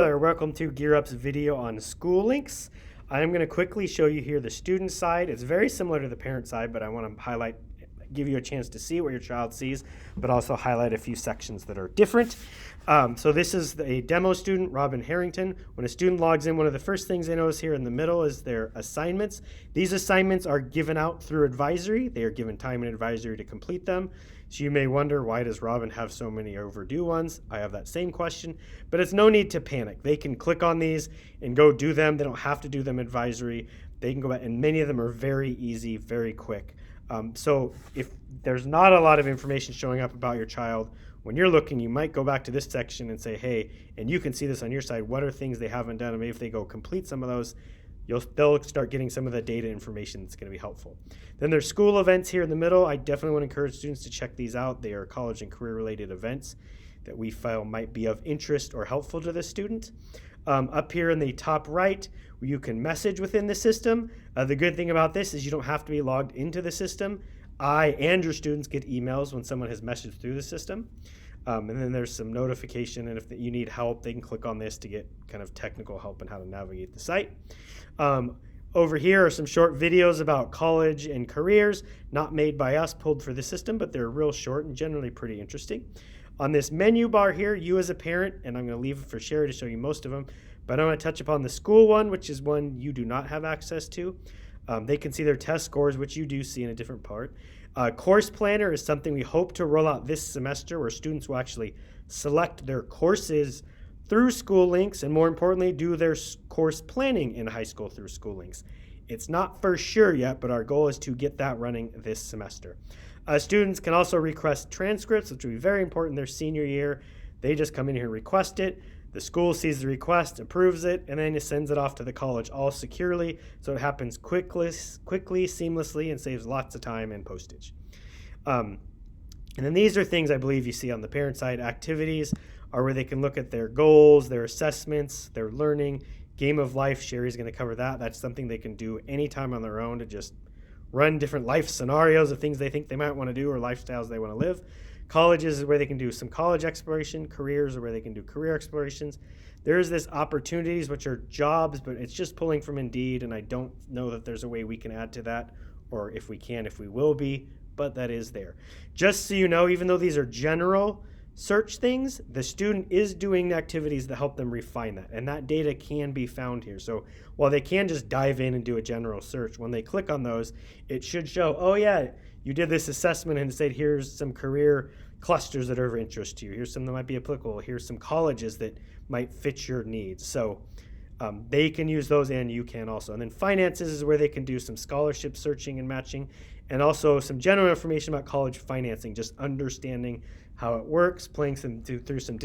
Welcome to Gear Up's video on Schoolinks. I'm going to quickly show you here the student side. It's very similar to the parent side, but I want to give you a chance to see what your child sees, but also highlight a few sections that are different. So this is a demo student, Robin Harrington. When a student logs in, one of the first things they notice here in the middle is their assignments. These assignments are given out through advisory. They are given time and advisory to complete them. So you may wonder, why does Robin have so many overdue ones? I have that same question, but it's no need to panic. They can click on these and go do them. They don't have to do them advisory. They can go back, and many of them are very easy, very quick. So if there's not a lot of information showing up about your child, when you're looking, you might go back to this section and say, hey, and you can see this on your side, what are things they haven't done? And maybe if they go complete some of those, they'll start getting some of the data information that's going to be helpful. Then there's school events here in the middle. I definitely want to encourage students to check these out. They are college and career related events that we feel might be of interest or helpful to the student. Up here in the top right, you can message within the system. The good thing about this is you don't have to be logged into the system. I and your students get emails when someone has messaged through the system. And then there's some notification, and if you need help, they can click on this to get kind of technical help on how to navigate the site. Over here are some short videos about college and careers, not made by us, pulled for the system, but they're real short and generally pretty interesting. On this menu bar here, you as a parent, and I'm going to leave it for Sherry to show you most of them, but I want to touch upon the school one, which is one you do not have access to. They can see their test scores, which you do see in a different part. Course Planner is something we hope to roll out this semester, where students will actually select their courses through Schoolinks, and more importantly, do their course planning in high school through Schoolinks. It's not for sure yet, but our goal is to get that running this semester. Students can also request transcripts, which will be very important their senior year. They just come in here and request it. The school sees the request, approves it, and then it sends it off to the college all securely, so it happens quickly, seamlessly, and saves lots of time and postage. And then these are things I believe you see on the parent side. Activities are where they can look at their goals, their assessments, their learning. Game of life, Sherry's going to cover that. That's something they can do anytime on their own to just run different life scenarios of things they think they might want to do or lifestyles they want to live. Colleges is where they can do some college exploration. Careers are where they can do career explorations. There's this opportunities, which are jobs, but it's just pulling from Indeed, and I don't know that there's a way we can add to that, or if we can, if we will be, but that is there. Just so you know, even though these are general search things, the student is doing activities that help them refine that, and that data can be found here. So while they can just dive in and do a general search, when they click on those, it should show, oh yeah, you did this assessment and said, here's some career clusters that are of interest to you. Here's some that might be applicable. Here's some colleges that might fit your needs. So they can use those, and you can also. And then finances is where they can do some scholarship searching and matching, and also some general information about college financing, just understanding how it works, playing through some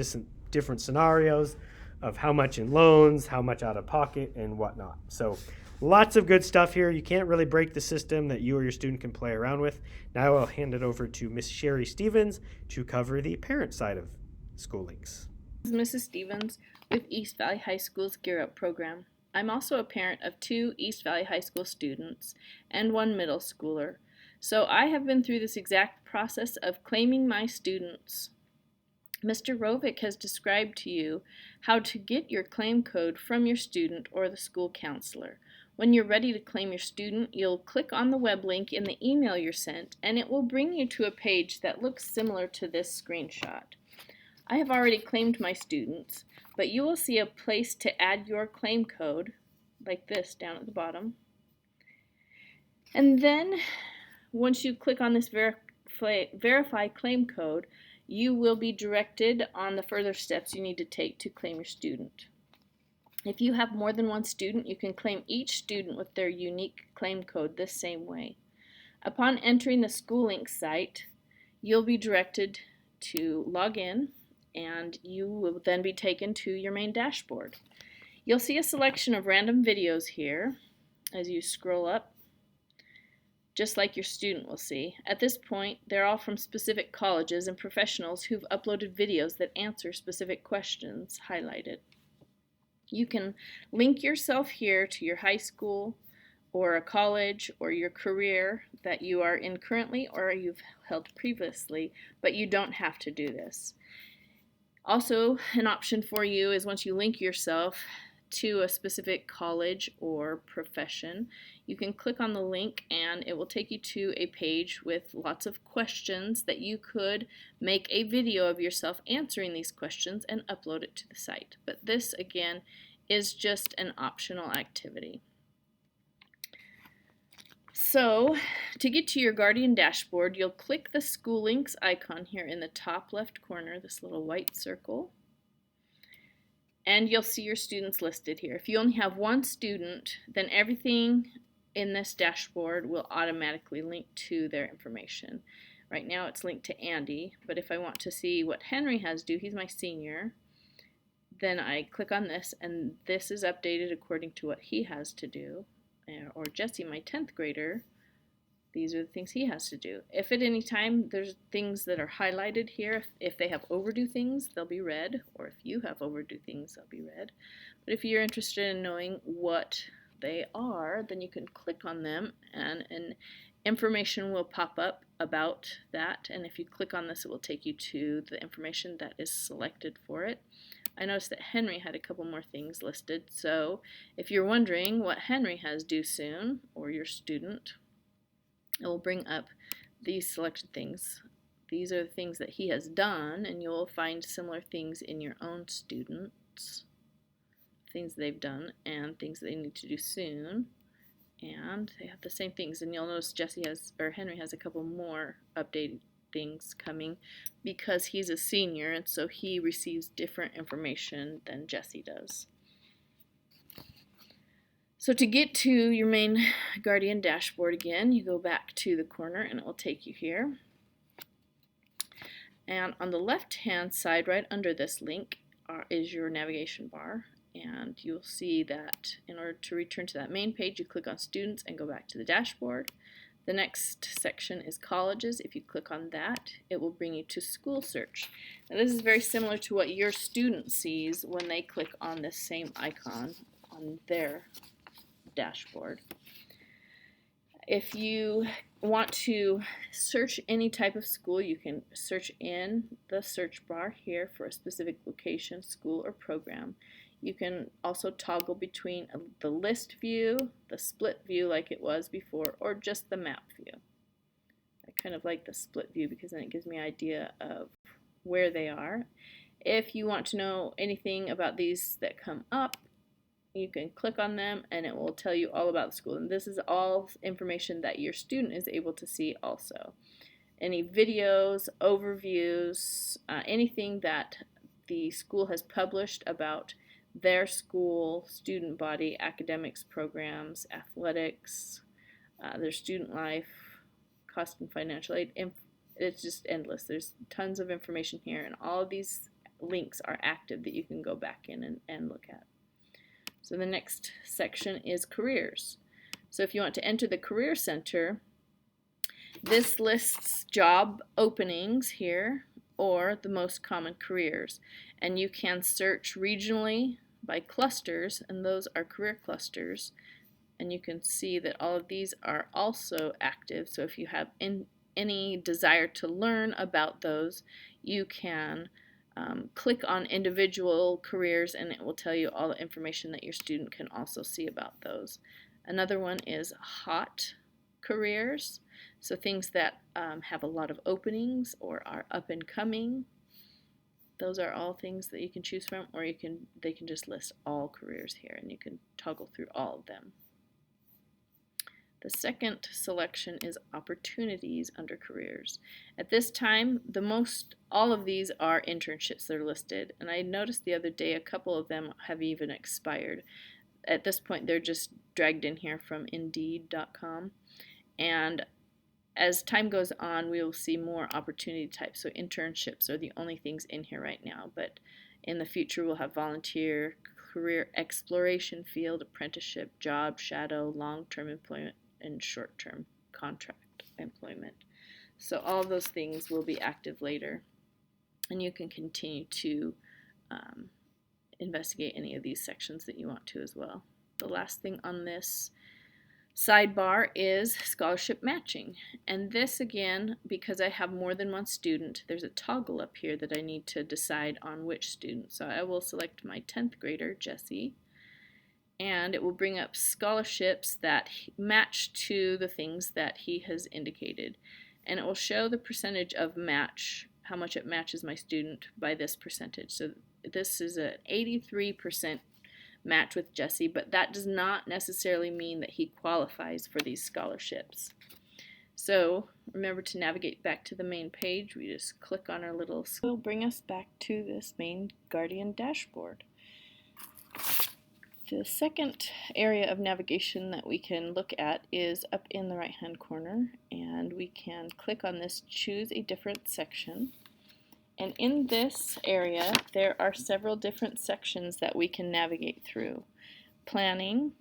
different scenarios of how much in loans, how much out of pocket, and whatnot. So lots of good stuff here. You can't really break the system that you or your student can play around with. Now I'll hand it over to Miss Sherry Stevens to cover the parent side of Schoolinks. This is Mrs. Stevens with East Valley High School's Gear Up program. I'm also a parent of 2 East Valley High School students and 1 middle schooler. So I have been through this exact process of claiming my students. Mr. Rovick has described to you how to get your claim code from your student or the school counselor. When you're ready to claim your student, you'll click on the web link in the email you're sent, and it will bring you to a page that looks similar to this screenshot. I have already claimed my students, but you will see a place to add your claim code, like this down at the bottom. And then, once you click on this verify claim code, you will be directed on the further steps you need to take to claim your student. If you have more than 1 student, you can claim each student with their unique claim code this same way. Upon entering the Schoolinks site, you'll be directed to log in, and you will then be taken to your main dashboard. You'll see a selection of random videos here as you scroll up, just like your student will see. At this point, they're all from specific colleges and professionals who've uploaded videos that answer specific questions highlighted. You can link yourself here to your high school or a college or your career that you are in currently or you've held previously, but you don't have to do this. Also, an option for you is once you link yourself to a specific college or profession, you can click on the link and it will take you to a page with lots of questions that you could make a video of yourself answering these questions and upload it to the site. But this, again, is just an optional activity. So, to get to your Guardian dashboard, you'll click the Schoolinks icon here in the top left corner, this little white circle, and you'll see your students listed here. If you only have one student, then everything in this dashboard will automatically link to their information. Right now it's linked to Andy, but if I want to see what Henry has to do, he's my senior, then I click on this and this is updated according to what he has to do. Or Jesse, my 10th grader, these are the things he has to do. If at any time there's things that are highlighted here, if they have overdue things, they'll be red, or if you have overdue things, they'll be red. But if you're interested in knowing what they are, then you can click on them and information will pop up about that. And if you click on this, it will take you to the information that is selected for it. I noticed that Henry had a couple more things listed, so if you're wondering what Henry has due soon, or your student, it will bring up these selected things. These are the things that he has done, and you'll find similar things in your own students, things they've done and things they need to do soon, and they have the same things. And you'll notice Henry has a couple more updated things coming because he's a senior, and so he receives different information than Jesse does. So to get to your main Guardian dashboard again, you go back to the corner and it will take you here. And on the left-hand side, right under this link, is your navigation bar. And you'll see that in order to return to that main page, you click on Students and go back to the dashboard. The next section is colleges. If you click on that, it will bring you to school search. Now this is very similar to what your student sees when they click on this same icon on their dashboard. If you want to search any type of school, you can search in the search bar here for a specific location, school, or program. You can also toggle between the list view, the split view like it was before, or just the map view. I kind of like the split view because then it gives me an idea of where they are. If you want to know anything about these that come up, you can click on them and it will tell you all about the school. And this is all information that your student is able to see also. Any videos, overviews, anything that the school has published about their school, student body, academics, programs, athletics, their student life, cost and financial aid. It's just endless. There's tons of information here, and all of these links are active that you can go back in and look at. So the next section is careers. So if you want to enter the Career Center, this lists job openings here or the most common careers. And you can search regionally by clusters, and those are career clusters. And you can see that all of these are also active. So if you have any desire to learn about those, you can click on individual careers and it will tell you all the information that your student can also see about those. Another one is hot careers, so things that have a lot of openings or are up and coming. Those are all things that you can choose from, or they can just list all careers here and you can toggle through all of them. The second selection is opportunities under careers. At this time, all of these are internships that are listed, and I noticed the other day a couple of them have even expired. At this point, they're just dragged in here from Indeed.com, and as time goes on, we will see more opportunity types. So internships are the only things in here right now, but in the future we'll have volunteer, career exploration field, apprenticeship, job, shadow, long-term employment, and short-term contract employment. So all of those things will be active later, and you can continue to investigate any of these sections that you want to as well. The last thing on this Sidebar is scholarship matching. And this again, because I have more than one student, there's a toggle up here that I need to decide on which student. So I will select my 10th grader, Jesse, and it will bring up scholarships that match to the things that he has indicated. And it will show the percentage of match, how much it matches my student by this percentage. So this is an 83% match with Jesse, but that does not necessarily mean that he qualifies for these scholarships. So remember to navigate back to the main page. We just click on our little, will bring us back to this main Guardian dashboard. The second area of navigation that we can look at is up in the right hand corner, and we can click on this choose a different section. And in this area there are several different sections that we can navigate through: planning,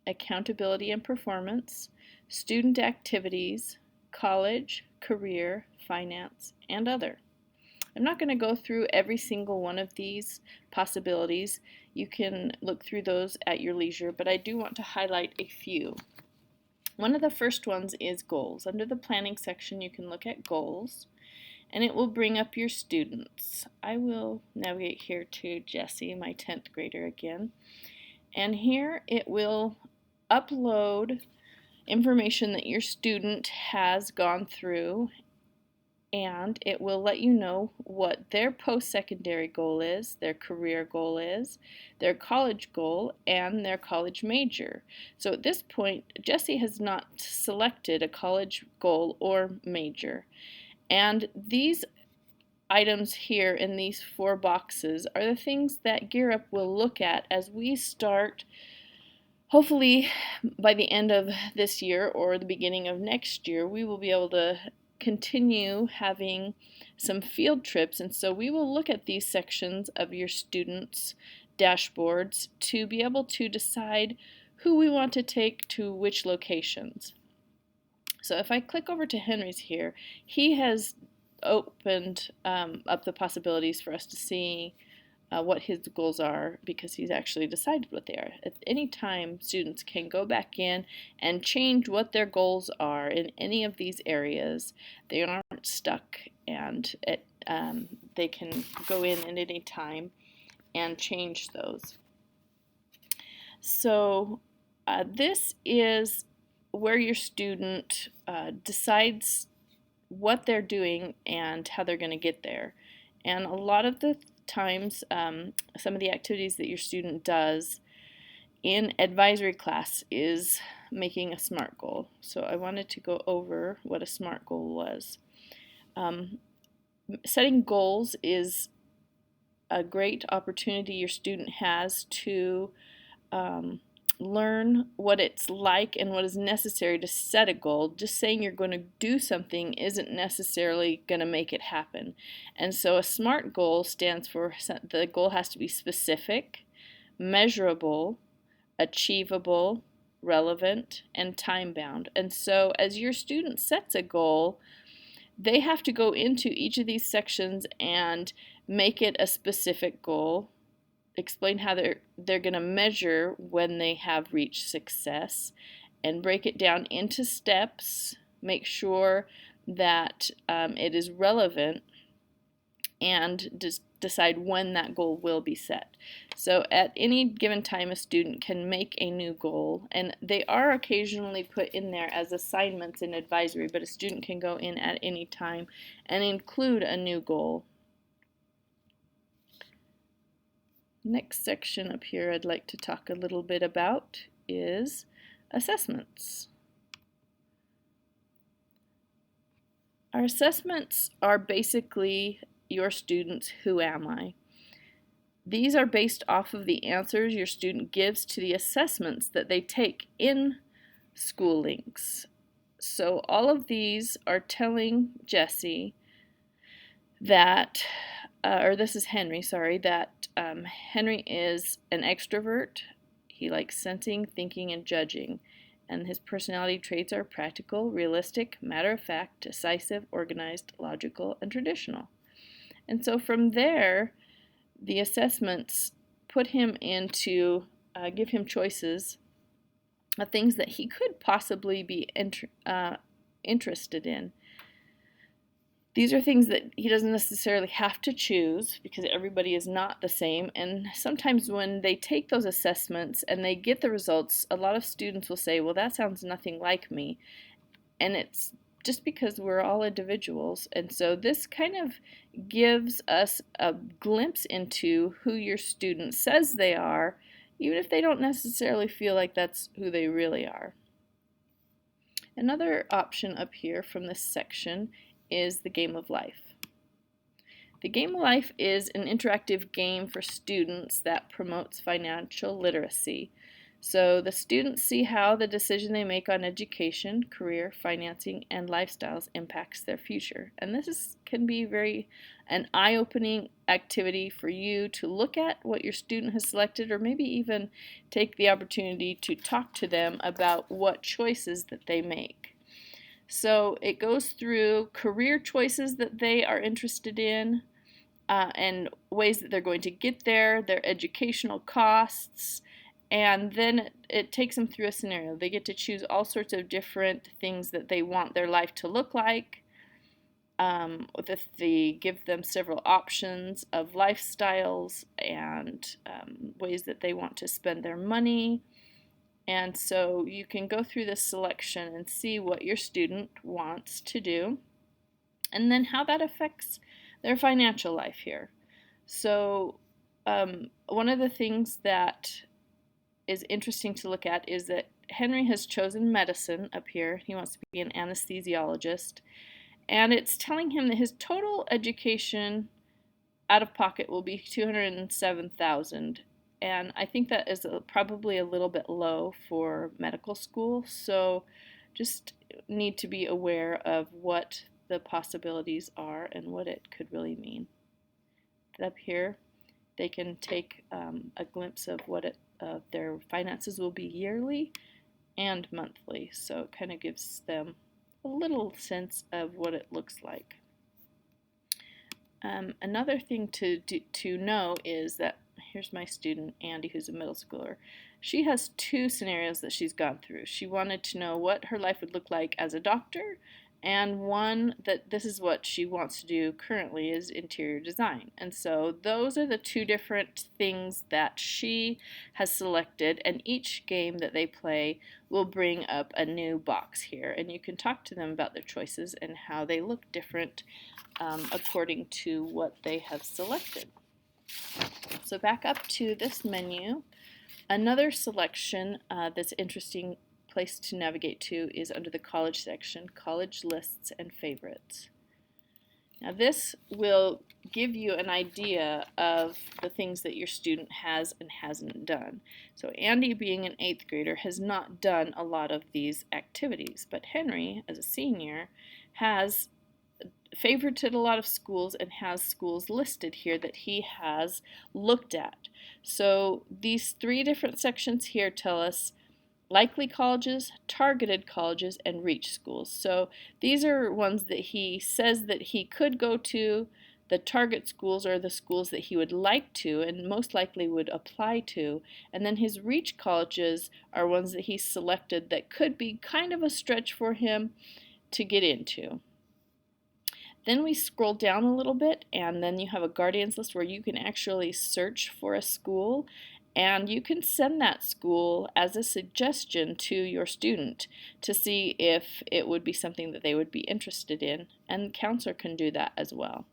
accountability and performance, student activities, college, career, finance, and other. I'm not going to go through every single one of these possibilities. You can look through those at your leisure, but I do want to highlight a few. One of the first ones is goals. Under the planning section, you can look at goals, and it will bring up your students. I will navigate here to Jesse, my 10th grader again, and here it will upload information that your student has gone through, and it will let you know what their post-secondary goal is, their career goal is, their college goal, and their college major. So at this point, Jesse has not selected a college goal or major. And these items here in these 4 boxes are the things that Gear Up will look at as we start, hopefully by the end of this year or the beginning of next year. We will be able to continue having some field trips, and so we will look at these sections of your students' dashboards to be able to decide who we want to take to which locations. So if I click over to Henry's here, he has opened up the possibilities for us to see what his goals are, because he's actually decided what they are. At any time, students can go back in and change what their goals are in any of these areas. They aren't stuck, and they can go in at any time and change those. So this is where your student decides what they're doing and how they're going to get there. And a lot of the times, some of the activities that your student does in advisory class is making a SMART goal. So I wanted to go over what a SMART goal was. Setting goals is a great opportunity your student has to learn what it's like and what is necessary to set a goal. Just saying you're going to do something isn't necessarily going to make it happen. And so a SMART goal stands for, the goal has to be specific, measurable, achievable, relevant, and time-bound. And so as your student sets a goal, they have to go into each of these sections and make it a specific goal, explain how they're going to measure when they have reached success, and break it down into steps, make sure that it is relevant, and decide when that goal will be set. So at any given time, a student can make a new goal, and they are occasionally put in there as assignments in advisory, but a student can go in at any time and include a new goal. Next section up here I'd like to talk a little bit about is assessments. Our assessments are basically your student's "Who am I?" These are based off of the answers your student gives to the assessments that they take in Schoolinks. So all of these are telling Jesse that, or this is Henry, sorry, that Henry is an extrovert. He likes sensing, thinking, and judging. And his personality traits are practical, realistic, matter-of-fact, decisive, organized, logical, and traditional. And so from there, the assessments put him into, give him choices of things that he could possibly be interested in. These are things that he doesn't necessarily have to choose because everybody is not the same. And sometimes when they take those assessments and they get the results, a lot of students will say, well, that sounds nothing like me. And it's just because we're all individuals. And so this kind of gives us a glimpse into who your student says they are, even if they don't necessarily feel like that's who they really are. Another option up here from this section is the game of life. The game of life is an interactive game for students that promotes financial literacy. So the students see how the decision they make on education, career, financing, and lifestyles impacts their future. And this can be an eye-opening activity for you to look at what your student has selected, or maybe even take the opportunity to talk to them about what choices that they make. So it goes through career choices that they are interested in, and ways that they're going to get there, their educational costs, and then it takes them through a scenario. They get to choose all sorts of different things that they want their life to look like. They give them several options of lifestyles and ways that they want to spend their money. And so you can go through this selection and see what your student wants to do, and then how that affects their financial life here. So one of the things that is interesting to look at is that Henry has chosen medicine up here. He wants to be an anesthesiologist. And it's telling him that his total education out of pocket will be $207,000. And I think that is probably a little bit low for medical school. So just need to be aware of what the possibilities are and what it could really mean. Up here, they can take a glimpse of what their finances will be yearly and monthly. So it kind of gives them a little sense of what it looks like. Another thing to know is that here's my student, Andy, who's a middle schooler. She has two scenarios that she's gone through. She wanted to know what her life would look like as a doctor, and one that this is what she wants to do currently is interior design. And so those are the two different things that she has selected, and each game that they play will bring up a new box here, and you can talk to them about their choices and how they look different according to what they have selected. So back up to this menu. Another selection that's interesting place to navigate to is under the college section, college lists and favorites. Now this will give you an idea of the things that your student has and hasn't done. So Andy, being an 8th grader, has not done a lot of these activities, but Henry, as a senior, has favorited a lot of schools and has schools listed here that he has looked at. So these three different sections here tell us likely colleges, targeted colleges, and reach schools. So these are ones that he says that he could go to. The target schools are the schools that he would like to and most likely would apply to. And then his reach colleges are ones that he selected that could be kind of a stretch for him to get into. Then we scroll down a little bit, and then you have a guardians list where you can actually search for a school, and you can send that school as a suggestion to your student to see if it would be something that they would be interested in, and the counselor can do that as well.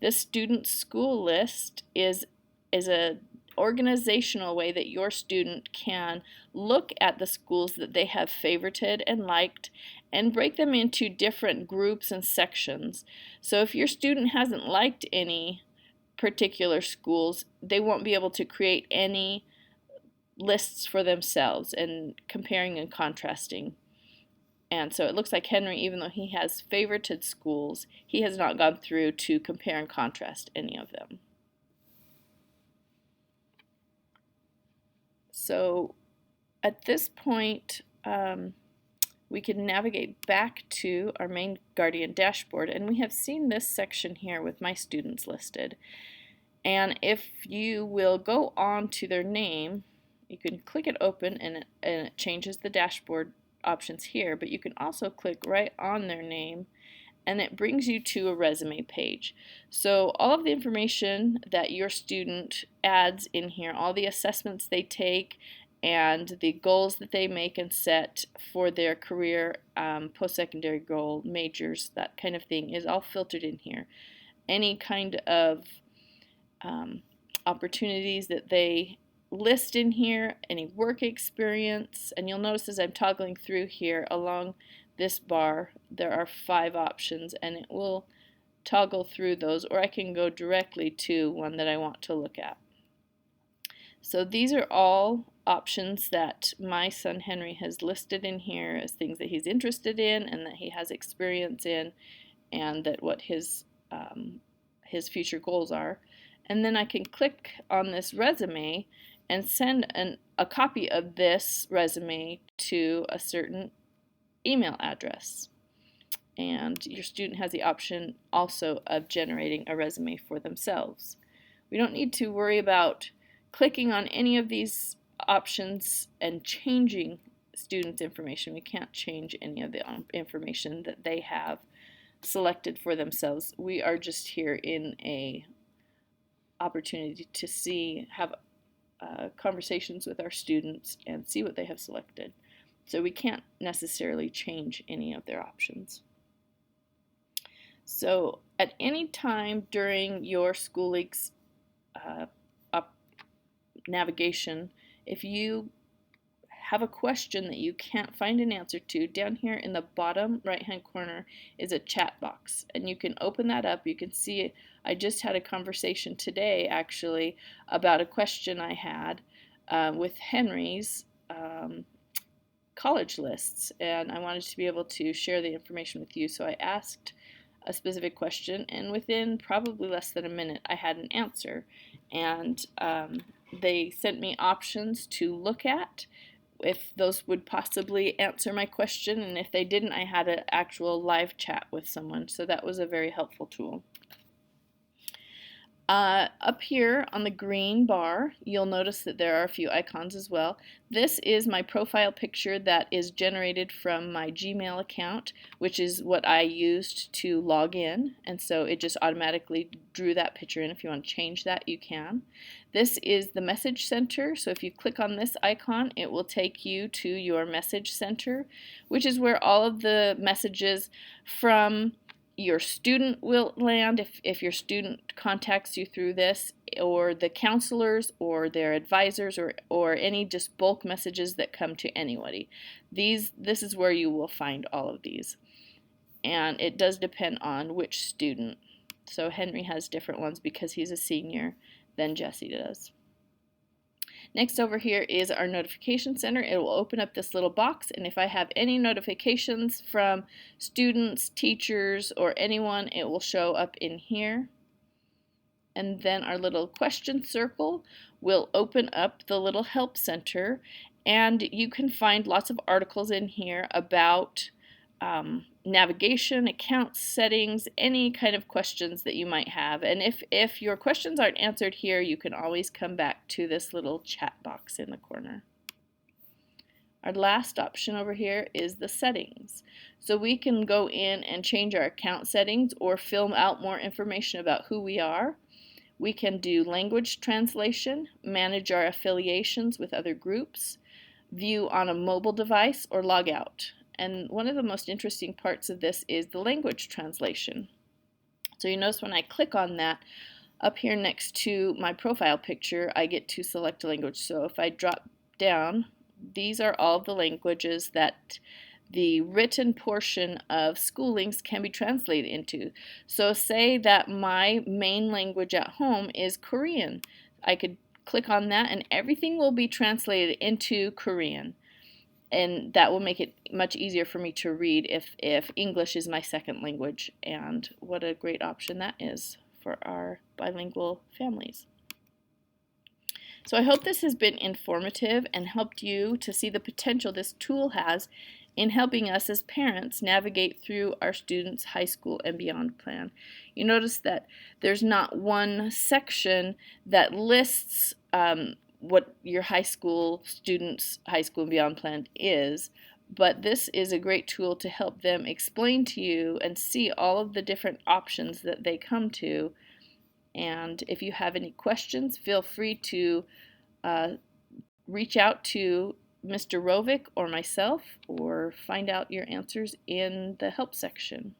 This student school list is a organizational way that your student can look at the schools that they have favorited and liked and break them into different groups and sections. So if your student hasn't liked any particular schools, they won't be able to create any lists for themselves and comparing and contrasting. And so it looks like Henry, even though he has favorited schools, he has not gone through to compare and contrast any of them. So at this point, we can navigate back to our main Guardian dashboard, and we have seen this section here with my students listed. And if you will go on to their name, You can click it open and it changes the dashboard options here, but you can also click right on their name and it brings you to a resume page. So all of the information that your student adds in here, all the assessments they take and the goals that they make and set for their career, post-secondary goal, majors, that kind of thing, is all filtered in here. Any kind of opportunities that they list in here, any work experience, and you'll notice as I'm toggling through here along this bar there are 5 options and it will toggle through those, or I can go directly to one that I want to look at. So these are all options that my son Henry has listed in here as things that he's interested in and that he has experience in, and that what his future goals are. And then I can click on this resume and send a copy of this resume to a certain email address. And your student has the option also of generating a resume for themselves. We don't need to worry about clicking on any of these options and changing students' information. We can't change any of the information that they have selected for themselves. We are just here in a opportunity to have conversations with our students and see what they have selected. So we can't necessarily change any of their options. So at any time during your Schoolinks navigation, if you have a question that you can't find an answer to, down here in the bottom right hand corner is a chat box, and you can open that up. You can see I just had a conversation today actually about a question I had with Henry's college lists, and I wanted to be able to share the information with you, so I asked a specific question, and within probably less than a minute I had an answer, and they sent me options to look at if those would possibly answer my question, and if they didn't, I had an actual live chat with someone, so that was a very helpful tool. Up here on the green bar, you'll notice that there are a few icons as well. This is my profile picture that is generated from my Gmail account, which is what I used to log in, and so it just automatically drew that picture in. If you want to change that, you can. This is the message center, so if you click on this icon, it will take you to your message center, which is where all of the messages from your student will land if your student contacts you through this, or the counselors or their advisors, or any just bulk messages that come to anybody. This is where you will find all of these, and it does depend on which student. So Henry has different ones because he's a senior than Jesse does. Next over here is our notification center. It will open up this little box, and if I have any notifications from students, teachers, or anyone, it will show up in here. And then our little question circle will open up the little help center, and you can find lots of articles in here about navigation, account settings, any kind of questions that you might have. And if your questions aren't answered here, you can always come back to this little chat box in the corner. Our last option over here is the settings. So we can go in and change our account settings or fill out more information about who we are. We can do language translation, manage our affiliations with other groups, view on a mobile device, or log out. And one of the most interesting parts of this is the language translation. So you notice when I click on that, up here next to my profile picture, I get to select a language. So if I drop down, these are all the languages that the written portion of Schoolinks can be translated into. So say that my main language at home is Korean. I could click on that and everything will be translated into Korean. And that will make it much easier for me to read if English is my second language. And what a great option that is for our bilingual families. So I hope this has been informative and helped you to see the potential this tool has in helping us as parents navigate through our students' high school and beyond plan. You notice that there's not one section that lists what your high school students' high school and beyond plan is, but this is a great tool to help them explain to you and see all of the different options that they come to. And if you have any questions, feel free to reach out to Mr. Rovick or myself, or find out your answers in the help section.